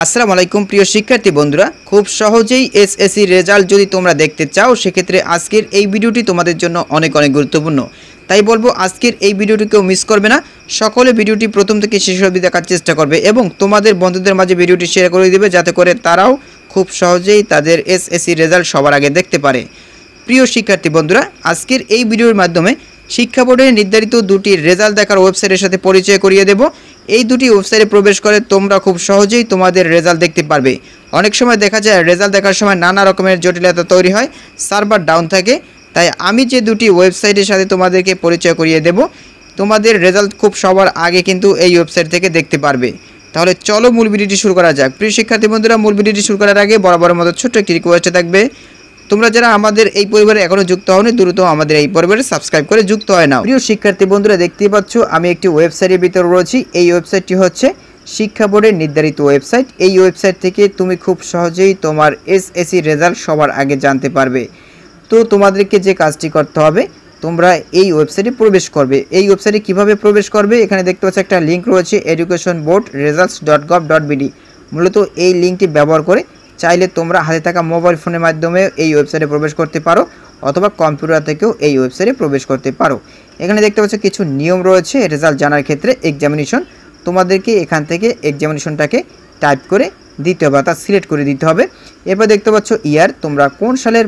আসসালামু আলাইকুম প্রিয় শিক্ষার্থী বন্ধুরা, খুব সহজেই এসএসসি রেজাল্ট যদি তোমরা দেখতে চাও সেক্ষেত্রে আজকের এই ভিডিওটি তোমাদের জন্য অনেক গুরুত্বপূর্ণ। তাই বলবো আজকের এই ভিডিওটি কেউ মিস করবে না, সকলে ভিডিওটি প্রথম থেকে শেষ অবধি দেখার চেষ্টা করবে এবং তোমাদের বন্ধুদের মাঝে ভিডিওটি শেয়ার করে দিবে যাতে করে তারাও খুব সহজেই তাদের এসএসসি রেজাল্ট সবার আগে দেখতে পারে। প্রিয় শিক্ষার্থী বন্ধুরা, আজকের এই ভিডিওর মাধ্যমে শিক্ষা বোর্ডের নির্ধারিত দুটি রেজাল্ট দেখার ওয়েবসাইটের সাথে পরিচয় করিয়ে দেব। এই দুটি ওয়েবসাইটে প্রবেশ করে তোমরা খুব সহজেই তোমাদের রেজাল্ট দেখতে পারবে। অনেক সময় দেখা যায় রেজাল্ট দেখার সময় নানা রকমের জটিলতা তৈরি হয়, সার্ভার ডাউন থাকে। তাই আমি যে দুটি ওয়েবসাইটের সাথে তোমাদেরকে পরিচয় করিয়ে দেব, তোমাদের রেজাল্ট খুব সবার আগে কিন্তু এই ওয়েবসাইট থেকে দেখতে পারবে। তাহলে চলো মূল ভিডিওটি শুরু করা যাক। প্রিয় শিক্ষার্থী বন্ধুরা, মূল ভিডিওটি শুরু করার আগে বরাবরের মতো ছোট্ট একটি রিকোয়েস্ট থাকবে, তোমরা যারা আমাদের এই পরিবারে এখনো যুক্ত হওনি দ্রুত আমাদের এই পরিবারে সাবস্ক্রাইব করে যুক্ত হয়ে নাও। প্রিয় শিক্ষার্থী বন্ধুরা, দেখতেই পাচ্ছ আমি একটি ওয়েবসাইটের ভিতরে রয়েছি। এই ওয়েবসাইটটি হচ্ছে শিক্ষা বোর্ডের নির্ধারিত ওয়েবসাইট। এই ওয়েবসাইট থেকে তুমি খুব সহজেই তোমার এসএসসি রেজাল্ট সবার আগে জানতে পারবে। তো তোমাদেরকে যে কাজটি করতে হবে, তোমরা এই ওয়েবসাইটে প্রবেশ করবে। এই ওয়েবসাইটে কিভাবে প্রবেশ করবে, এখানে দেখতে পাচ্ছ একটা লিঙ্ক রয়েছে educationboardresults.gov.bd। মূলত এই লিঙ্কটি ব্যবহার করে চাইলে তোমরা হাতে থাকা মোবাইল ফোনের মাধ্যমে এই ওয়েবসাইটে প্রবেশ করতে পারো অথবা কম্পিউটার থেকেও এই ওয়েবসাইটে প্রবেশ করতে পারো। এখানে দেখতে পাচ্ছ কিছু নিয়ম রয়েছে রেজাল্ট জানার ক্ষেত্রে। এক্সামিনেশন, তোমাদেরকে এখান থেকে এক্সামিনেশনটাকে টাইপ করে দিতে হবে, অর্থাৎ সিলেক্ট করে দিতে হবে। এরপর দেখতে পাচ্ছ ইয়ার, তোমরা কোন সালের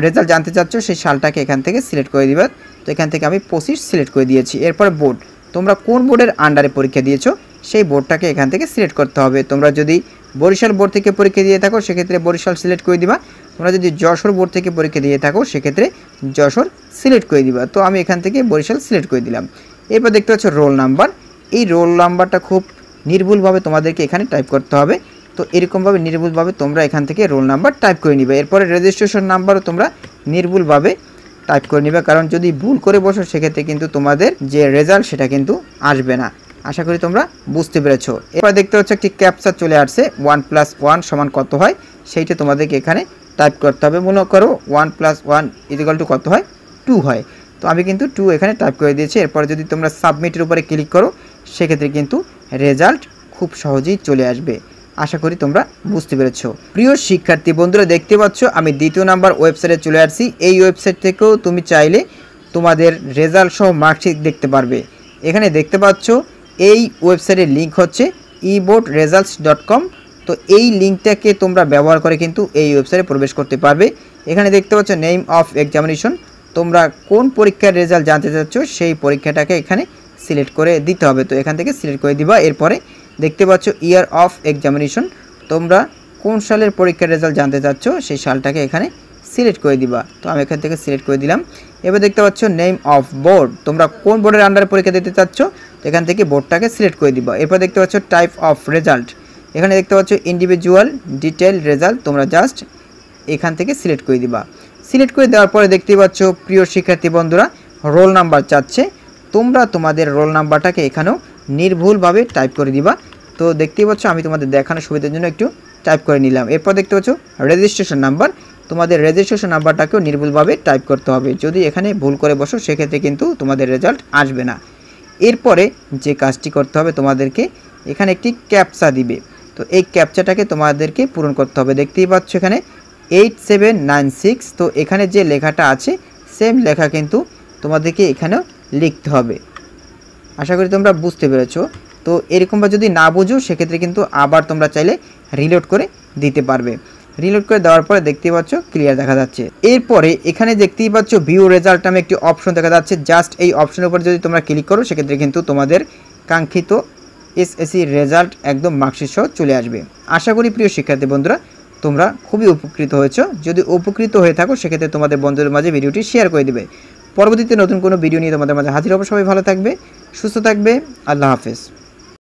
রেজাল্ট জানতে চাচ্ছ সেই সালটাকে এখান থেকে সিলেক্ট করে দিবে। তো এখান থেকে আমি 25 সিলেক্ট করে দিয়েছি। এরপর বোর্ড, তোমরা কোন বোর্ডের আন্ডারে পরীক্ষা দিয়েছো সেই বোর্ডটাকে এখান থেকে সিলেক্ট করতে হবে। তোমরা যদি বরিশাল বোর্ড থেকে পরীক্ষা দিয়ে থাকো সেক্ষেত্রে বরিশাল সিলেক্ট করে দিবা। তোমরা যদি যশোর বোর্ড থেকে পরীক্ষা দিয়ে থাকো সেক্ষেত্রে যশোর সিলেক্ট করে দিবা। তো আমি এখান থেকে বরিশাল সিলেক্ট করে দিলাম। এরপর দেখতে পাচ্ছ রোল নাম্বার। এই রোল নাম্বারটা খুব নির্ভুলভাবে তোমাদেরকে এখানে টাইপ করতে হবে। তো এরকমভাবে নির্ভুলভাবে তোমরা এখান থেকে রোল নাম্বার টাইপ করে নিবে। এরপরে রেজিস্ট্রেশন নাম্বারও তোমরা নির্ভুলভাবে টাইপ করে নিবে, কারণ যদি ভুল করে বসো সেক্ষেত্রে কিন্তু তোমাদের যে রেজাল্ট সেটা কিন্তু আসবে না। আশা করি তোমরা বুঝতে পেরেছো। এবার দেখতে হচ্ছে একটি ক্যাপচা চলে আসছে, 1 + 1 সমান কত হয় সেইটা তোমাদেরকে এখানে টাইপ করতে হবে। মনে করো 1 + 1 = কত হয়, 2 হয়। তো আমি কিন্তু 2 এখানে টাইপ করে দিয়েছি। এরপরে যদি তোমরা সাবমিটের উপরে ক্লিক করো সেক্ষেত্রে কিন্তু রেজাল্ট খুব সহজেই চলে আসবে। আশা করি তোমরা বুঝতে পেরেছো। প্রিয় শিক্ষার্থী বন্ধুরা, দেখতে পাচ্ছ আমি দ্বিতীয় নাম্বার ওয়েবসাইটে চলে আসছি। এই ওয়েবসাইট থেকেও তুমি চাইলে তোমাদের রেজাল্ট সহ মার্কশিট দেখতে পারবে। এখানে দেখতে পাচ্ছ এই ওয়েবসাইটের লিঙ্ক হচ্ছে eboardresults.com। তো এই লিঙ্কটাকে তোমরা ব্যবহার করে কিন্তু এই ওয়েবসাইটে প্রবেশ করতে পারবে। এখানে দেখতে পাচ্ছ নেম অফ এক্সামিনেশন, তোমরা কোন পরীক্ষার রেজাল্ট জানতে চাচ্ছ সেই পরীক্ষাটাকে এখানে সিলেক্ট করে দিতে হবে। তো এখান থেকে সিলেক্ট করে দিবা। এরপরে দেখতে পাচ্ছ ইয়ার অফ এক্সামিনেশন, তোমরা কোন সালের পরীক্ষার রেজাল্ট জানতে চাচ্ছ সেই সালটাকে এখানে সিলেক্ট করে দিবা। তো আমি এখান থেকে সিলেক্ট করে দিলাম। এবার দেখতে পাচ্ছ নেম অফ বোর্ড, তোমরা কোন বোর্ডের আন্ডারে পরীক্ষা দিতে চাচ্ছ এখান থেকে বোর্ডটাকে সিলেক্ট করে দিবা। এরপর দেখতে পাচ্ছ টাইপ অফ রেজাল্ট, এখানে দেখতে পাচ্ছ ইন্ডিভিজুয়াল ডিটেল রেজাল্ট, তোমরা জাস্ট এখান থেকে সিলেক্ট করে দিবা। সিলেক্ট করে দেওয়ার পরে দেখতে পাচ্ছ প্রিয় শিক্ষার্থী বন্ধুরা রোল নাম্বার চাচ্ছে, তোমরা তোমাদের রোল নাম্বারটাকে এখানেও নির্ভুলভাবে টাইপ করে দিবা। তো দেখতেই পাচ্ছ আমি তোমাদের দেখানোর সুবিধার জন্য একটু টাইপ করে নিলাম। এরপর দেখতে পাচ্ছ রেজিস্ট্রেশন নাম্বার, তোমাদের রেজিস্ট্রেশন নাম্বারটাকেও নির্ভুলভাবে টাইপ করতে হবে। যদি এখানে ভুল করে বসো সেক্ষেত্রে কিন্তু তোমাদের রেজাল্ট আসবে না। এরপরে যে কাজটি করতে হবে, তোমাদেরকে এখানে একটি ক্যাপচা দিবে। তো এই ক্যাপচাটাকে তোমাদেরকে পূরণ করতে হবে। দেখতেই পাচ্ছ এখানে 8796। তো এখানে যে লেখাটা আছে সেম লেখা কিন্তু তোমাদেরকে এখানেও লিখতে হবে। আশা করি তোমরা বুঝতে পেরেছো। তো এরকমভাবে যদি না বুঝো সেক্ষেত্রে কিন্তু আবার তোমরা চাইলে রিলোড করে দিতে পারবে। রিলোড করে দেওয়ার পরে দেখতেই পাচ্ছ ক্লিয়ার দেখা যাচ্ছে। এরপরে এখানে দেখতেই পাচ্ছ ভিউ রেজাল্ট নামে একটি অপশন দেখা যাচ্ছে। জাস্ট এই অপশনের উপর যদি তোমরা ক্লিক করো সেক্ষেত্রে কিন্তু তোমাদের কাঙ্ক্ষিত এসএসসি রেজাল্ট একদম মার্কশিট সহ চলে আসবে। আশা করি প্রিয় শিক্ষার্থী বন্ধুরা তোমরা খুবই উপকৃত হয়েছো। যদি উপকৃত হয়ে থাকো সেক্ষেত্রে তোমাদের বন্ধুদের মাঝে ভিডিওটি শেয়ার করে দিবে। পরবর্তীতে নতুন কোনো ভিডিও নিয়ে তোমাদের মাঝে হাজির হবো। সবাই ভালো থাকবে, সুস্থ থাকবে। আল্লাহ হাফেজ।